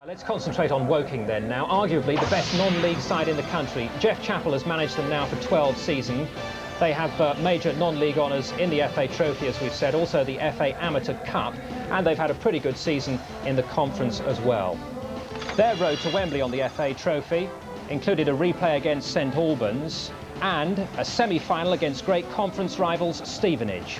Let's concentrate on Woking then now. Arguably the best non-league side in the country. Jeff Chappell has managed them now for 12 seasons. They have major non-league honours in the FA Trophy, as we've said, also the FA Amateur Cup, and they've had a pretty good season in the Conference as well. Their road to Wembley on the FA Trophy included a replay against St Albans and a semi-final against great Conference rivals Stevenage.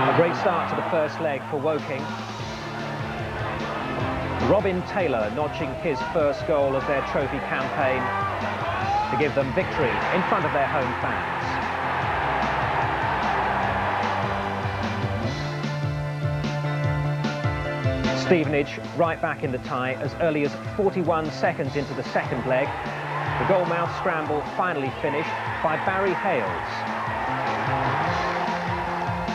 A great start to the first leg for Woking. Robin Taylor notching his first goal of their trophy campaign to give them victory in front of their home fans. Stevenage right back in the tie as early as 41 seconds into the second leg. The goalmouth scramble finally finished by Barry Hales.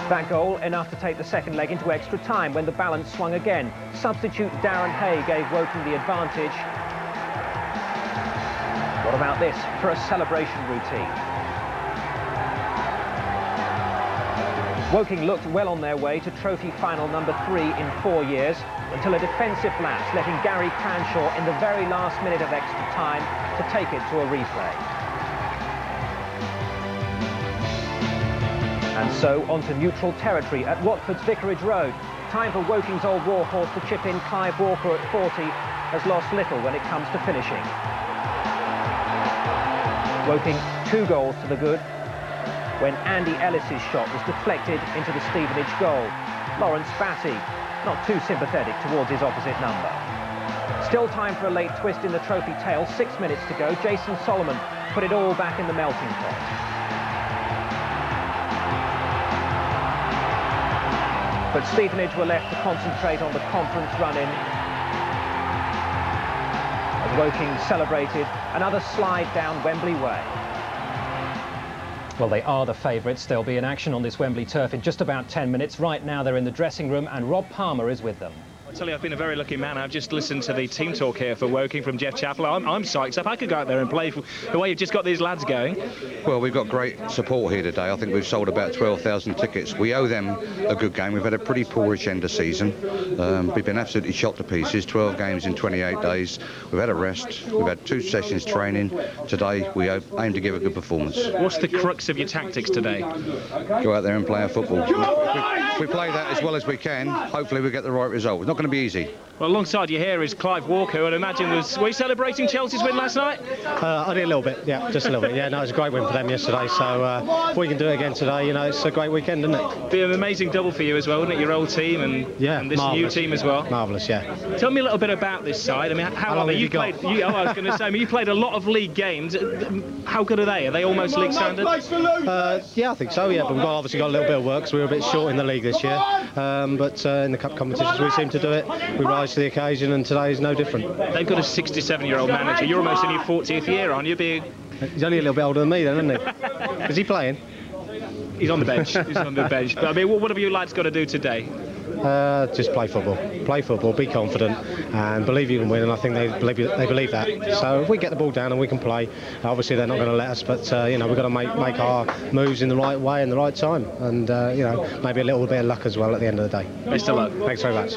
That goal enough to take the second leg into extra time when the balance swung again. Substitute Darren Hay gave Woking the advantage. What about this for a celebration routine? Woking looked well on their way to trophy final number 3 in 4 years until a defensive lapse, letting Gary Cranshaw in the very last minute of extra time to take it to a replay. And so on to neutral territory at Watford's Vicarage Road. Time for Woking's old warhorse to chip in. Clive Walker at 40 has lost little when it comes to finishing. Woking 2 goals to the good when Andy Ellis's shot was deflected into the Stevenage goal. Lawrence Batty not too sympathetic towards his opposite number. Still time for a late twist in the trophy tale. 6 minutes to go. Jason Solomon put it all back in the melting pot. But Stevenage were left to concentrate on the conference run-in. As Woking celebrated another slide down Wembley Way. Well, they are the favourites. They'll be in action on this Wembley turf in just about 10 minutes. Right now they're in the dressing room and Rob Palmer is with them. I tell you, I've been a very lucky man. I've just listened to the team talk here for Woking from Jeff Chappell. I'm psyched up. I could go out there and play for the way you've just got these lads going. Well, we've got great support here today. I think we've sold about 12,000 tickets. We owe them a good game. We've had a pretty poorish end of season. We've been absolutely shot to pieces. 12 games in 28 days. We've had a rest. We've had 2 sessions training. Today, we aim to give a good performance. What's the crux of your tactics today? Go out there and play our football. If we play that as well as we can, hopefully we get the right result. It's not going to be easy. Well, alongside you here is Clive Walker, who I'd imagine were you celebrating Chelsea's win last night? I did a little bit, yeah, just a little bit. Yeah, no, it was a great win for them yesterday, so if we can do it again today, you know, it's a great weekend, isn't it? Be an amazing double for you as well, wouldn't it? Your old team and this marvellous. New team as well. Marvellous, yeah. Tell me a little bit about this side. I mean, how long are they? have you got? I was going to say, I mean, you played a lot of league games. How good are they? Are they almost league standard? Yeah, I think so, yeah, but we've obviously got a little bit of work, so we were a bit short in the league this year. But in the cup competitions, we seem to do it. We rise to the occasion, and today is no different. They've got a 67-year-old manager. You're almost in your 40th year, aren't you? He's only a little bit older than me, then, isn't he? Is he playing? He's on the bench. He's on the bench. But I mean, what have you lads got to do today? Just play football, be confident, and believe you can win. And I think they believe that. So if we get the ball down and we can play, obviously they're not going to let us. But you know, we've got to make our moves in the right way and the right time, and you know, maybe a little bit of luck as well at the end of the day. Best of luck. Thanks very much.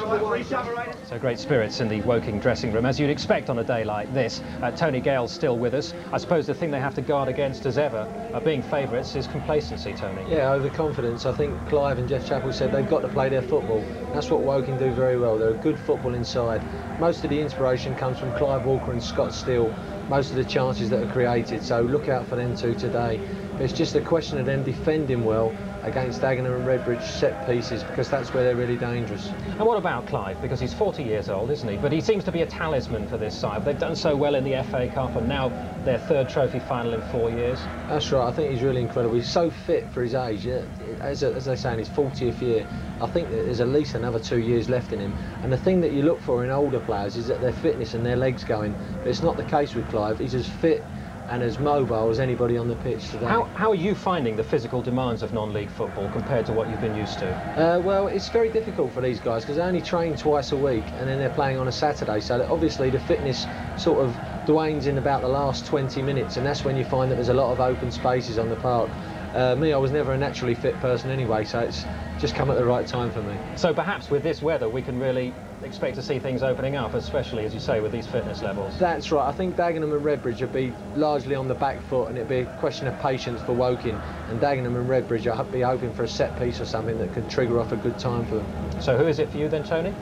So great spirits in the Woking dressing room, as you'd expect on a day like this. Tony Gale's still with us. I suppose the thing they have to guard against, as ever, being favourites, is complacency, Tony. Yeah, overconfidence. I think Clive and Jeff Chappell said they've got to play their football. That's what Woking do very well. They're a good football inside. Most of the inspiration comes from Clive Walker and Scott Steele. Most of the chances that are created, so look out for them two today. It's just a question of them defending well against Dagenham and Redbridge set pieces, because that's where they're really dangerous. And what about Clive? Because he's 40 years old, isn't he? But he seems to be a talisman for this side. They've done so well in the FA Cup, and now their 3rd trophy final in 4 years. That's right. I think he's really incredible. He's so fit for his age. Yeah. As they say in his 40th year, I think that there's at least another 2 years left in him. And the thing that you look for in older players is that their fitness and their legs going. But it's not the case with Clive. He's as fit and as mobile as anybody on the pitch today. How are you finding the physical demands of non-league football compared to what you've been used to? Well, it's very difficult for these guys because they only train twice a week and then they're playing on a Saturday, so that obviously the fitness sort of dwanes in about the last 20 minutes, and that's when you find that there's a lot of open spaces on the park. Me, I was never a naturally fit person anyway, so it's just come at the right time for me. So perhaps with this weather we can really expect to see things opening up, especially, as you say, with these fitness levels. That's right. I think Dagenham and Redbridge will be largely on the back foot, and it'll be a question of patience for Woking. And Dagenham and Redbridge, I'll be hoping for a set piece or something that could trigger off a good time for them. So who is it for you then, Tony?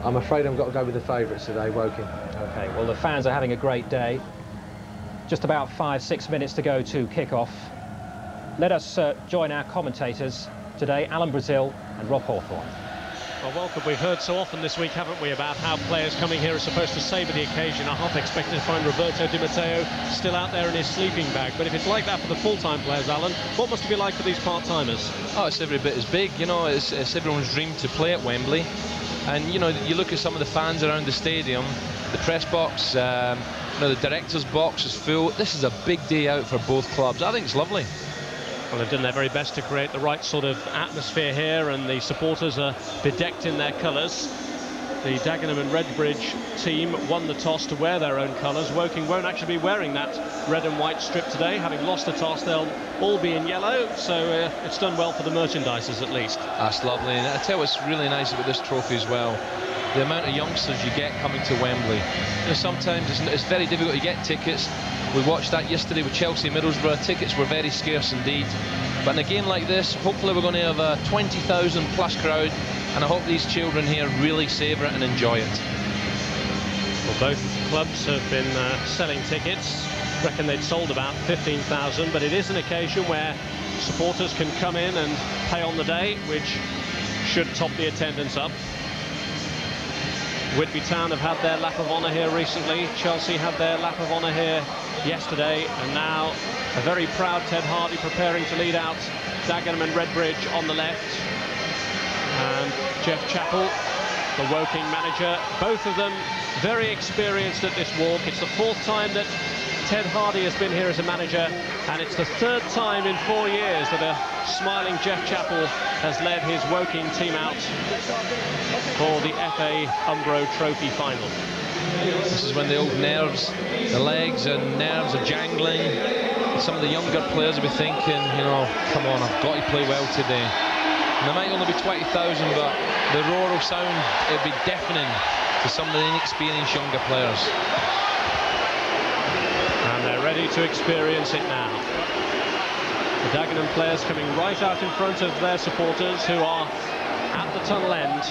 I'm afraid I've got to go with the favourites today, Woking. OK, well, the fans are having a great day. Just about 5-6 minutes to go to kick-off. Let us join our commentators today, Alan Brazil and Rob Hawthorne. Well, welcome. We've heard so often this week, haven't we, about how players coming here are supposed to savour the occasion. I half expected to find Roberto Di Matteo still out there in his sleeping bag. But if it's like that for the full-time players, Alan, what must it be like for these part-timers? Oh, it's every bit as big. You know, it's everyone's dream to play at Wembley. And, you know, you look at some of the fans around the stadium, the press box, you know, the director's box is full. This is a big day out for both clubs. I think it's lovely. Well, they've done their very best to create the right sort of atmosphere here, and the supporters are bedecked in their colours. The Dagenham and Redbridge team won the toss to wear their own colours. Woking won't actually be wearing that red and white strip today. Having lost the toss, they'll all be in yellow, so it's done well for the merchandisers at least. That's lovely, and I tell you what's really nice about this trophy as well. The amount of youngsters you get coming to Wembley. You know, sometimes it's very difficult to get tickets. We watched that yesterday with Chelsea Middlesbrough. Tickets were very scarce indeed. But in a game like this, hopefully we're going to have a 20,000 plus crowd, and I hope these children here really savour it and enjoy it. Well, both clubs have been selling tickets. Reckon they'd sold about 15,000, but it is an occasion where supporters can come in and pay on the day, which should top the attendance up. Whitby Town have had their lap of honour here recently. Chelsea had their lap of honour here yesterday, and now a very proud Ted Hardy preparing to lead out Dagenham and Redbridge on the left. And Jeff Chappell, the Woking manager, both of them very experienced at this walk. It's the fourth time that Ted Hardy has been here as a manager, and it's the third time in 4 years that a smiling Jeff Chappell has led his Woking team out for the FA Umbro Trophy final. This is when the old nerves, the legs and nerves are jangling. Some of the younger players will be thinking, you know, come on, I've got to play well today. And there might only be 20,000, but the roar of sound, it'll be deafening to some of the inexperienced younger players. And they're ready to experience it now. The Dagenham players coming right out in front of their supporters, who are at the tunnel end.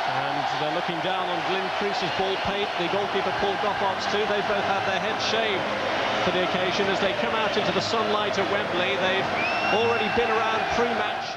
And they're looking down on Glyn Crease's ball pate, the goalkeeper Paul Goffard's too. They both have their heads shaved for the occasion as they come out into the sunlight at Wembley. They've already been around pre-match.